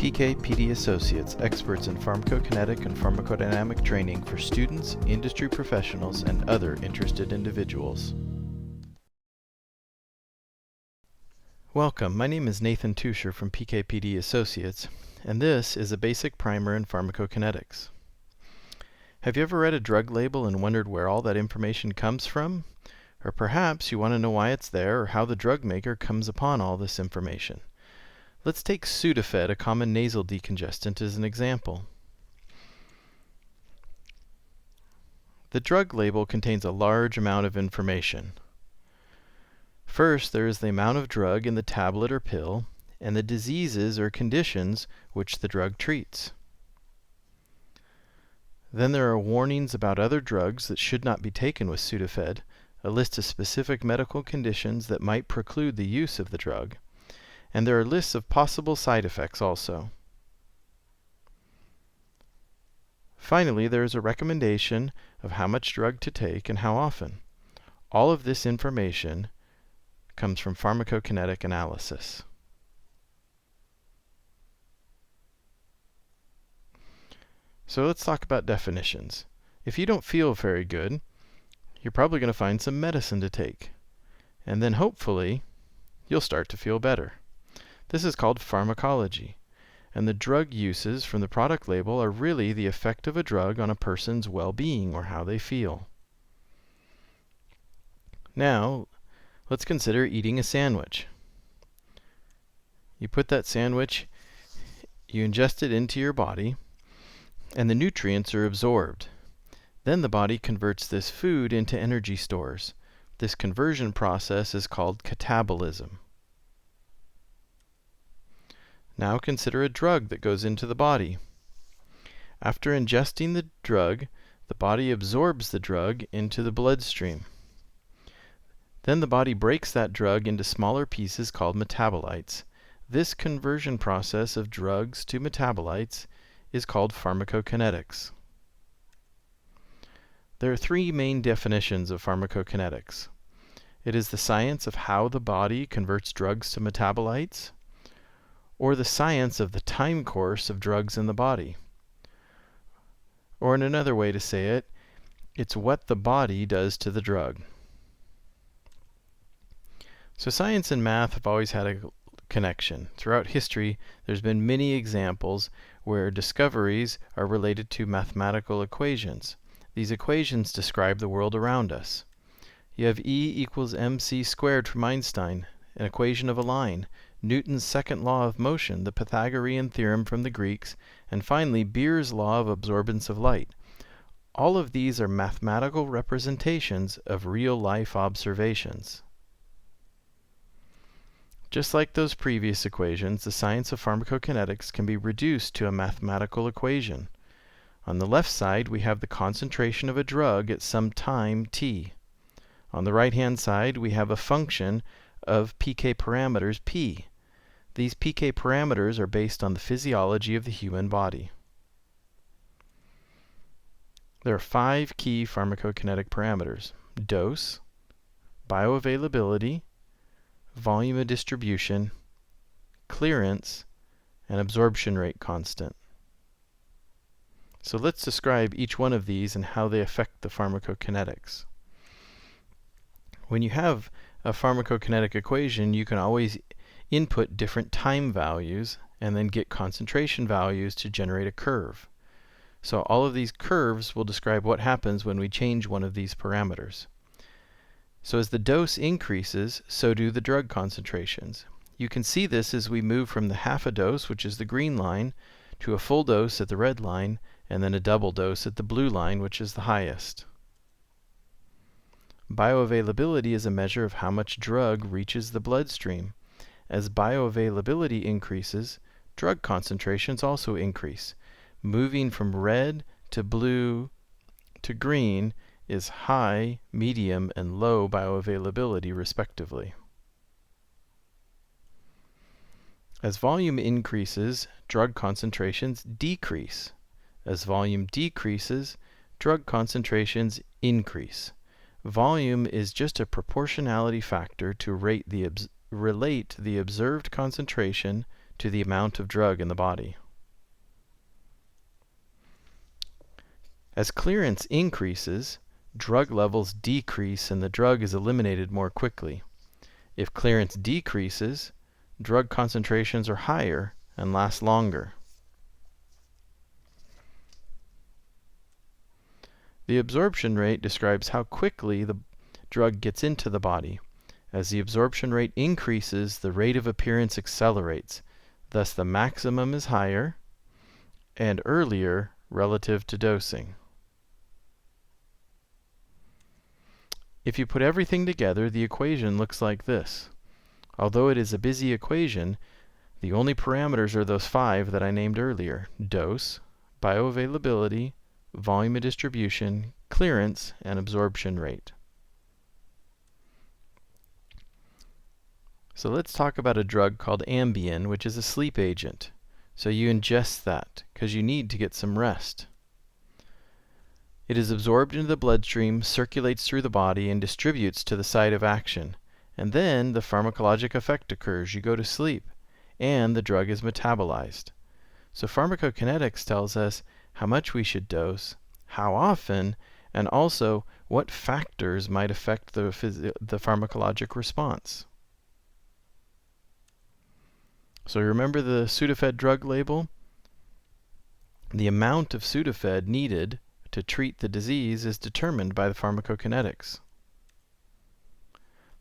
PK/PD Associates, experts in pharmacokinetic and pharmacodynamic training for students, industry professionals, and other interested individuals. Welcome, my name is Nathan Tuscher from PK/PD Associates, and this is a basic primer in pharmacokinetics. Have you ever read a drug label and wondered where all that information comes from? Or perhaps you want to know why it's there or how the drug maker comes upon all this information. Let's take Sudafed, a common nasal decongestant, as an example. The drug label contains a large amount of information. First, there is the amount of drug in the tablet or pill, and the diseases or conditions which the drug treats. Then there are warnings about other drugs that should not be taken with Sudafed, a list of specific medical conditions that might preclude the use of the drug, and there are lists of possible side effects also. Finally, there is a recommendation of how much drug to take and how often. All of this information comes from pharmacokinetic analysis. So let's talk about definitions. If you don't feel very good, you're probably going to find some medicine to take. And then hopefully, you'll start to feel better. This is called pharmacology. And the drug uses from the product label are really the effect of a drug on a person's well-being or how they feel. Now, let's consider eating a sandwich. You put that sandwich, you ingest it into your body, and the nutrients are absorbed. Then the body converts this food into energy stores. This conversion process is called catabolism. Now consider a drug that goes into the body. After ingesting the drug, the body absorbs the drug into the bloodstream. Then the body breaks that drug into smaller pieces called metabolites. This conversion process of drugs to metabolites is called pharmacokinetics. There are three main definitions of pharmacokinetics. It is the science of how the body converts drugs to metabolites, or the science of the time course of drugs in the body. Or in another way to say it, it's what the body does to the drug. So science and math have always had a connection. Throughout history, there's been many examples where discoveries are related to mathematical equations. These equations describe the world around us. You have E equals mc squared from Einstein, an equation of a line, Newton's second law of motion, the Pythagorean theorem from the Greeks, and finally Beer's law of absorbance of light. All of these are mathematical representations of real-life observations. Just like those previous equations, the science of pharmacokinetics can be reduced to a mathematical equation. On the left side, we have the concentration of a drug at some time t. On the right-hand side, we have a function of PK parameters p. These PK parameters are based on the physiology of the human body. There are 5 key pharmacokinetic parameters: dose, bioavailability, volume of distribution, clearance, and absorption rate constant. So let's describe each one of these and how they affect the pharmacokinetics. When you have a pharmacokinetic equation, you can always input different time values and then get concentration values to generate a curve. So all of these curves will describe what happens when we change one of these parameters. So as the dose increases, so do the drug concentrations. You can see this as we move from the half a dose, which is the green line, to a full dose at the red line, and then a double dose at the blue line, which is the highest. Bioavailability is a measure of how much drug reaches the bloodstream. As bioavailability increases, drug concentrations also increase. Moving from red to blue to green is high, medium, and low bioavailability, respectively. As volume increases, drug concentrations decrease. As volume decreases, drug concentrations increase. Volume is just a proportionality factor to relate the observed concentration to the amount of drug in the body. As clearance increases, drug levels decrease and the drug is eliminated more quickly. If clearance decreases, drug concentrations are higher and last longer. The absorption rate describes how quickly the drug gets into the body. As the absorption rate increases, the rate of appearance accelerates. Thus, the maximum is higher and earlier relative to dosing. If you put everything together, the equation looks like this. Although it is a busy equation, the only parameters are those 5 that I named earlier: dose, bioavailability, volume of distribution, clearance, and absorption rate. So let's talk about a drug called Ambien, which is a sleep agent. So you ingest that because you need to get some rest. It is absorbed into the bloodstream, circulates through the body, and distributes to the site of action. And then the pharmacologic effect occurs. You go to sleep, and the drug is metabolized. So pharmacokinetics tells us how much we should dose, how often, and also what factors might affect the pharmacologic response. So remember the Sudafed drug label? The amount of Sudafed needed to treat the disease is determined by the pharmacokinetics.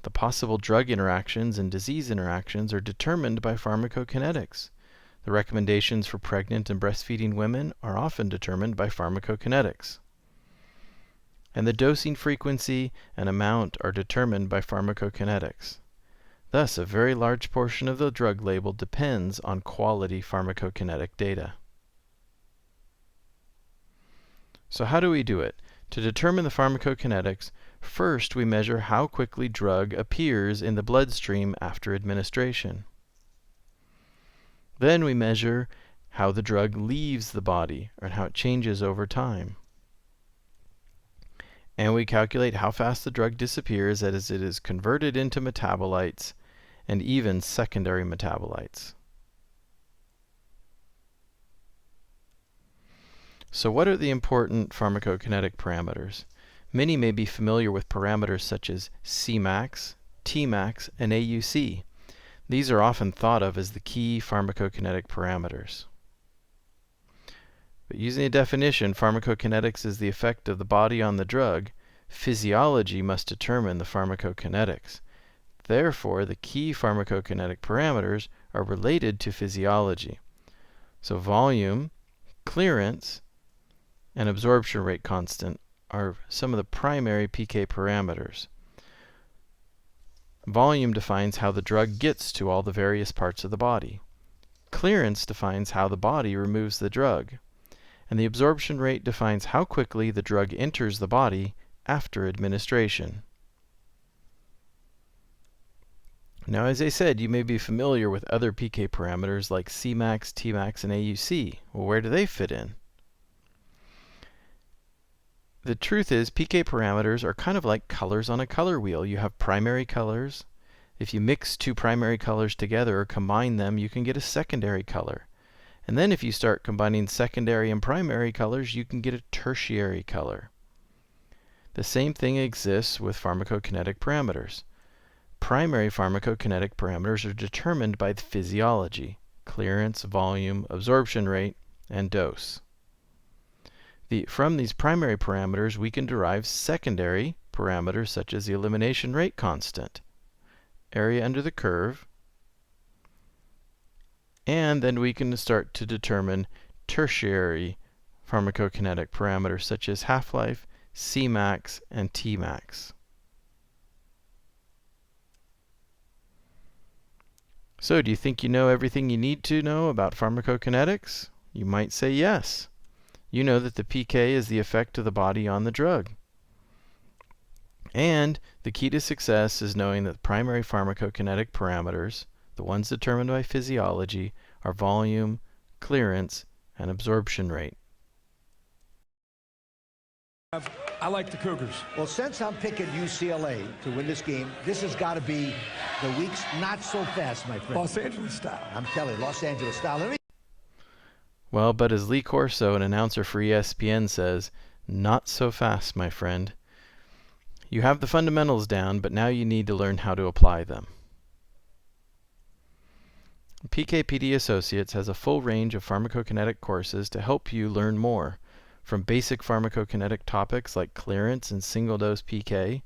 The possible drug interactions and disease interactions are determined by pharmacokinetics. The recommendations for pregnant and breastfeeding women are often determined by pharmacokinetics. And the dosing frequency and amount are determined by pharmacokinetics. Thus, a very large portion of the drug label depends on quality pharmacokinetic data. So how do we do it? To determine the pharmacokinetics, first we measure how quickly drug appears in the bloodstream after administration. Then we measure how the drug leaves the body, and how it changes over time. And we calculate how fast the drug disappears as it is converted into metabolites and even secondary metabolites. So what are the important pharmacokinetic parameters? Many may be familiar with parameters such as Cmax, Tmax, and AUC. These are often thought of as the key pharmacokinetic parameters. But using a definition, pharmacokinetics is the effect of the body on the drug. Physiology must determine the pharmacokinetics. Therefore, the key pharmacokinetic parameters are related to physiology. So volume, clearance, and absorption rate constant are some of the primary PK parameters. Volume defines how the drug gets to all the various parts of the body. Clearance defines how the body removes the drug. And the absorption rate defines how quickly the drug enters the body after administration. Now, as I said, you may be familiar with other PK parameters like Cmax, Tmax, and AUC. Well, where do they fit in? The truth is, PK parameters are kind of like colors on a color wheel. You have primary colors. If you mix 2 primary colors together or combine them, you can get a secondary color. And then if you start combining secondary and primary colors, you can get a tertiary color. The same thing exists with pharmacokinetic parameters. Primary pharmacokinetic parameters are determined by the physiology: clearance, volume, absorption rate, and dose. From these primary parameters, we can derive secondary parameters such as the elimination rate constant, area under the curve, and then we can start to determine tertiary pharmacokinetic parameters such as half-life, Cmax, and Tmax. So, do you think you know everything you need to know about pharmacokinetics? You might say yes. You know that the PK is the effect of the body on the drug. And the key to success is knowing that primary pharmacokinetic parameters, the ones determined by physiology, are volume, clearance, and absorption rate. I like the Cougars. Well, since I'm picking UCLA to win this game, this has got to be the week's not so fast, my friend. Los Angeles style. I'm telling you, Los Angeles style. Well, but as Lee Corso, an announcer for ESPN, says, not so fast, my friend. You have the fundamentals down, but now you need to learn how to apply them. PKPD Associates has a full range of pharmacokinetic courses to help you learn more, from basic pharmacokinetic topics like clearance and single-dose PK,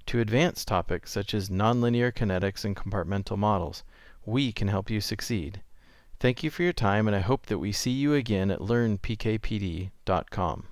to advanced topics such as nonlinear kinetics and compartmental models. We can help you succeed. Thank you for your time, and I hope that we see you again at learnpkpd.com.